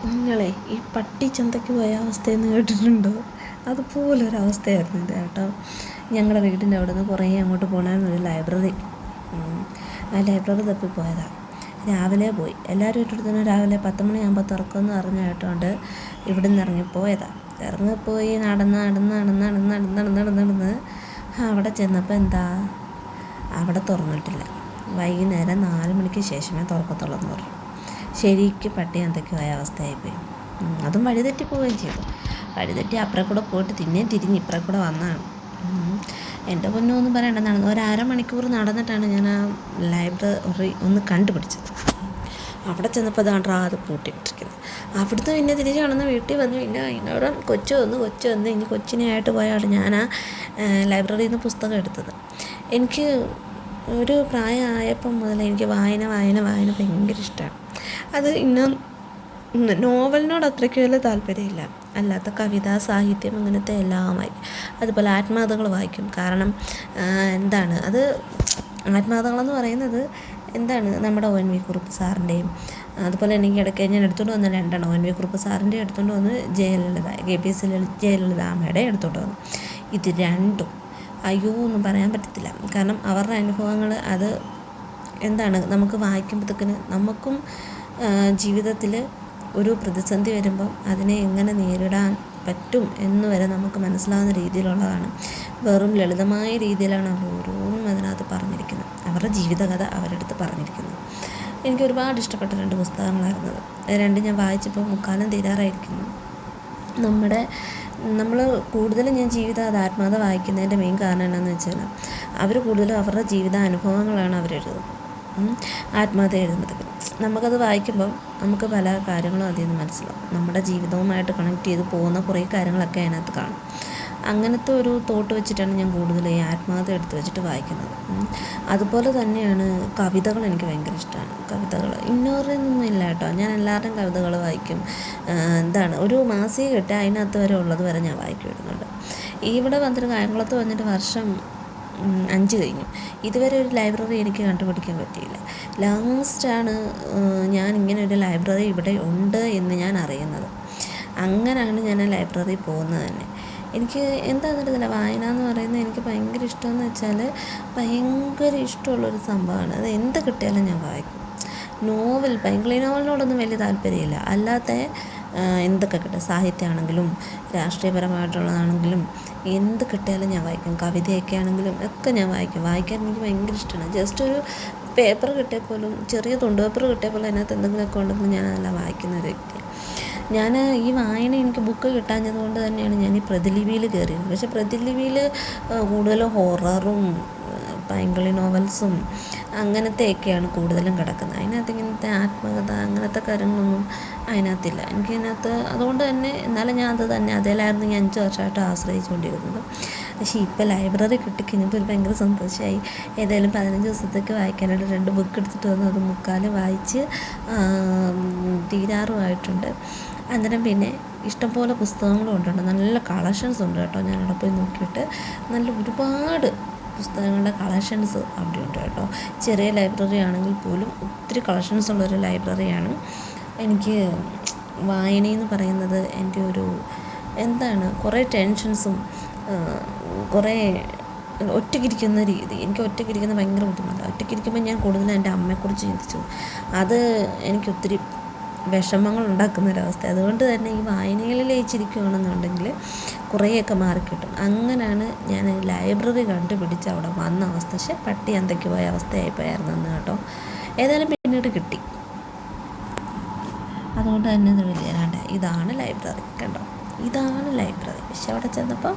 നിങ്ങളെ ഈ പട്ടി ചന്തയ്ക്ക് പോയ അവസ്ഥയെന്ന് കേട്ടിട്ടുണ്ടോ? അതുപോലൊരവസ്ഥയായിരുന്നു ഇത് കേട്ടോ. ഞങ്ങളുടെ വീടിൻ്റെ അവിടെ നിന്ന് കുറേ അങ്ങോട്ട് പോകണമായിരുന്നു ഒരു ലൈബ്രറി. ആ ലൈബ്രറി തപ്പി പോയതാണ്. രാവിലെ പോയി, എല്ലാവരും ഇട്ടെടുത്തുനിന്ന് രാവിലെ 10 മണിയാകുമ്പോൾ തുറക്കുമെന്ന് അറിഞ്ഞ കേട്ടോണ്ട് ഇവിടെ നിന്ന് ഇറങ്ങിപ്പോയതാണ്. ഇറങ്ങിപ്പോയി നടന്ന് അവിടെ ചെന്നപ്പോൾ എന്താ, അവിടെ തുറന്നിട്ടില്ല. വൈകുന്നേരം 4 മണിക്ക് ശേഷമേ തുറക്കത്തുള്ളൂ എന്ന് പറഞ്ഞു. ശരിക്കും പട്ടി എന്തൊക്കെ പോയ അവസ്ഥയായിപ്പോയി. അതും വഴിതെറ്റി പോവുകയും ചെയ്തു. വഴിതെറ്റി അപ്പുറം കൂടെ പോയിട്ട് തിരിഞ്ഞ് ഇപ്പുറം കൂടെ വന്നതാണ്. എൻ്റെ പൊന്നൊന്നും പറയണ്ട, നടന്നു ഒരു അരമണിക്കൂർ നടന്നിട്ടാണ് ഞാൻ ആ ലൈബ്രറി ഒന്ന് കണ്ടുപിടിച്ചത്. അവിടെ ചെന്നപ്പോൾ അതാണ് അത് പൂട്ടിയിട്ടിരിക്കുന്നത്. അവിടുത്തെ പിന്നെ തിരിച്ച് നടന്ന് വീട്ടിൽ വന്നു. പിന്നെ അതിനോട് കൊച്ചു വന്ന് ഇനി കൊച്ചിനെയായിട്ട് പോയാണ് ഞാൻ ആ ലൈബ്രറിയിൽ നിന്ന് പുസ്തകം എടുത്തത്. എനിക്ക് ഒരു പ്രായമായപ്പം മുതൽ എനിക്ക് വായന ഭയങ്കര ഇഷ്ടമാണ്. അത് നോവലിനോട് അത്രയ്ക്ക് വലിയ താല്പര്യമില്ല. അല്ലാത്ത കവിത, സാഹിത്യം അങ്ങനത്തെ എല്ലാം വായിക്കും. അതുപോലെ ആത്മകഥകൾ വായിക്കും. കാരണം എന്താണ് അത്, ആത്മകഥകളെന്ന് പറയുന്നത് എന്താണ്, നമ്മുടെ ONV കുറുപ്പ് സാറിൻ്റെയും അതുപോലെ എനിക്ക് ഇടയ്ക്ക് ഞാൻ എടുത്തുകൊണ്ട് വന്ന 2 ONV കുറുപ്പ് സാറിൻ്റെ എടുത്തുകൊണ്ട് വന്ന് ജയലളിത KPS ജയലളിതാമ്മയുടെ എടുത്തുകൊണ്ട് വന്നു. ഇത് രണ്ടും അയ്യോ ഒന്നും പറയാൻ പറ്റത്തില്ല. കാരണം അവരുടെ അനുഭവങ്ങൾ അത് എന്താണ്, നമുക്ക് വായിക്കുമ്പോഴത്തേക്കിന് നമുക്കും ജീവിതത്തിൽ ഒരു പ്രതിസന്ധി വരുമ്പം അതിനെ എങ്ങനെ നേരിടാൻ പറ്റും എന്ന് വരെ നമുക്ക് മനസ്സിലാവുന്ന രീതിയിലുള്ളതാണ്. വെറും ലളിതമായ രീതിയിലാണ് അവർ ഓരോന്നും അതിനകത്ത് പറഞ്ഞിരിക്കുന്നത്. അവരുടെ ജീവിതകഥ അവരെടുത്ത് പറഞ്ഞിരിക്കുന്നത്. എനിക്ക് ഒരുപാട് ഇഷ്ടപ്പെട്ട 2 പുസ്തകങ്ങളായിരുന്നു അത്. 2 ഞാൻ വായിച്ചപ്പോൾ മുക്കാലം തീരാറായിരിക്കുന്നു. നമ്മൾ കൂടുതലും ഞാൻ ആത്മകഥ വായിക്കുന്നതിൻ്റെ മെയിൻ കാരണം എന്താണെന്ന് വെച്ചാൽ അവർ കൂടുതലും അവരുടെ ജീവിതാനുഭവങ്ങളാണ് അവരെഴുതുന്നത്. ആത്മകഥ എഴുതുന്നത് നമുക്കത് വായിക്കുമ്പം നമുക്ക് പല കാര്യങ്ങളും അതിൽ നിന്ന് മനസ്സിലാവും. നമ്മുടെ ജീവിതവുമായിട്ട് കണക്ട് ചെയ്ത് പോകുന്ന കുറേ കാര്യങ്ങളൊക്കെ അതിനകത്ത് കാണും. അങ്ങനത്തെ ഒരു തോട്ട് വെച്ചിട്ടാണ് ഞാൻ കൂടുതൽ ഈ ആത്മകഥ എടുത്ത് വെച്ചിട്ട് വായിക്കുന്നത്. അതുപോലെ തന്നെയാണ് കവിതകൾ. എനിക്ക് ഭയങ്കര ഇഷ്ടമാണ് കവിതകൾ. ഇന്നോറിയൊന്നും ഇല്ല കേട്ടോ, ഞാൻ എല്ലാവരുടെയും കവിതകൾ വായിക്കും. ഒരു മാസിക കിട്ടുക അതിനകത്ത് വരെ ഉള്ളത് വരെ ഞാൻ വായിക്കും ഇടുന്നുണ്ട്. ഇവിടെ വന്നിട്ട് കായംകുളത്ത് വന്നിട്ട് വർഷം 5 കഴിഞ്ഞു. ഇതുവരെ ഒരു ലൈബ്രറി എനിക്ക് കണ്ടുപിടിക്കാൻ പറ്റിയില്ല. ലാസ്റ്റാണ് ഞാൻ ഇങ്ങനെ ഒരു ലൈബ്രറി ഇവിടെ ഉണ്ട് എന്ന് ഞാൻ അറിയുന്നത്. അങ്ങനെയാണ് ഞാൻ ആ ലൈബ്രറിയിൽ പോകുന്നത് തന്നെ. എനിക്ക് എന്താണെന്നറിയത്തില്ല, വായന എന്ന് പറയുന്നത് എനിക്ക് ഭയങ്കര ഇഷ്ടമെന്ന് വെച്ചാൽ ഭയങ്കര ഇഷ്ടമുള്ളൊരു സംഭവമാണ്. അത് എന്ത് കിട്ടിയാലും ഞാൻ വായിക്കും. ബംഗ്ലി നോവലിനോടൊന്നും വലിയ താല്പര്യമില്ല. അല്ലാത്ത എന്തൊക്കെ കിട്ടും, സാഹിത്യമാണെങ്കിലും രാഷ്ട്രീയപരമായിട്ടുള്ളതാണെങ്കിലും എന്ത് കിട്ടിയാലും ഞാൻ വായിക്കും. കവിതയൊക്കെ ആണെങ്കിലും ഒക്കെ ഞാൻ വായിക്കും. വായിക്കാൻ എനിക്ക് ഭയങ്കര ഇഷ്ടമാണ്. ജസ്റ്റ് ഒരു പേപ്പർ കിട്ടിയാൽ പോലും, ചെറിയ തുണ്ട് പേപ്പർ കിട്ടിയാൽ പോലും അതിനകത്ത് എന്തെങ്കിലുമൊക്കെ ഉണ്ടെങ്കിൽ ഞാൻ അതെല്ലാം വായിക്കുന്ന ഒരു വ്യക്തിയാണ്. ഞാൻ ഈ വായന എനിക്ക് ബുക്ക് കിട്ടാഞ്ഞത് കൊണ്ട് തന്നെയാണ് ഞാൻ ഈ പ്രതിലിപിയിൽ കയറിയത്. പക്ഷേ പ്രതിലിപിയിൽ കൂടുതലും ഹൊററും ബംഗ്ലി നോവൽസും അങ്ങനത്തെയൊക്കെയാണ് കൂടുതലും കിടക്കുന്നത്. അതിനകത്ത് ഇങ്ങനത്തെ ആത്മകഥ അങ്ങനത്തെ കാര്യങ്ങളൊന്നും അതിനകത്തില്ല. എനിക്കതിനകത്ത് അതുകൊണ്ട് തന്നെ, എന്നാലും ഞാൻ അതിലായിരുന്നു ഞാൻ 5 വർഷമായിട്ട് ആശ്രയിച്ചുകൊണ്ടിരുന്നത്. പക്ഷേ ഇപ്പോൾ ലൈബ്രറി കിട്ടിക്കഴിഞ്ഞപ്പോൾ ഒരു ഭയങ്കര സന്തോഷമായി. ഏതായാലും 15 ദിവസത്തേക്ക് വായിക്കാനായിട്ട് 2 ബുക്ക് എടുത്തിട്ട് വന്നു. അത് മുക്കാൽ വായിച്ച് തീരാറുമായിട്ടുണ്ട്. അന്നേരം പിന്നെ ഇഷ്ടംപോലെ പുസ്തകങ്ങളും ഉണ്ട്. നല്ല കളക്ഷൻസ് ഉണ്ട് കേട്ടോ. ഞാനവിടെ പോയി നോക്കിയിട്ട് നല്ല ഒരുപാട് പുസ്തകങ്ങളുടെ കളക്ഷൻസ് അവിടെ ഉണ്ട് കേട്ടോ. ചെറിയ ലൈബ്രറി ആണെങ്കിൽ പോലും ഒത്തിരി കളക്ഷൻസ് ഉള്ളൊരു ലൈബ്രറിയാണ്. എനിക്ക് വായനയെന്ന് പറയുന്നത് എൻ്റെ ഒരു കുറേ ടെൻഷൻസും കുറേ ഒറ്റയ്ക്കിരിക്കുന്ന രീതി. എനിക്ക് ഒറ്റയ്ക്കിരിക്കുന്ന ഭയങ്കര ബുദ്ധിമുട്ടാണ്. ഒറ്റയ്ക്കിരിക്കുമ്പോൾ ഞാൻ കൂടുതലും എൻ്റെ അമ്മയെക്കുറിച്ച് ചിന്തിച്ചു. അത് എനിക്കൊത്തിരി വിഷമങ്ങൾ ഉണ്ടാക്കുന്നൊരവസ്ഥ. അതുകൊണ്ട് തന്നെ ഈ വായനയിൽ ലയിച്ചിരിക്കുകയാണെന്നുണ്ടെങ്കിൽ കുറേയൊക്കെ മാറിക്കിട്ടും. അങ്ങനെയാണ് ഞാൻ ലൈബ്രറി കണ്ടുപിടിച്ച് അവിടെ വന്ന അവസ്ഥ. പക്ഷേ പട്ടി എന്തൊക്കെ പോയ അവസ്ഥയായിപ്പോയായിരുന്നു അന്ന് കേട്ടോ. ഏതായാലും പിന്നീട് കിട്ടി. അതുകൊണ്ട് തന്നെ ഇതാണ് ലൈബ്രറി കണ്ടോ, ഇതാണ് ലൈബ്രറി. പക്ഷെ അവിടെ ചെന്നപ്പോൾ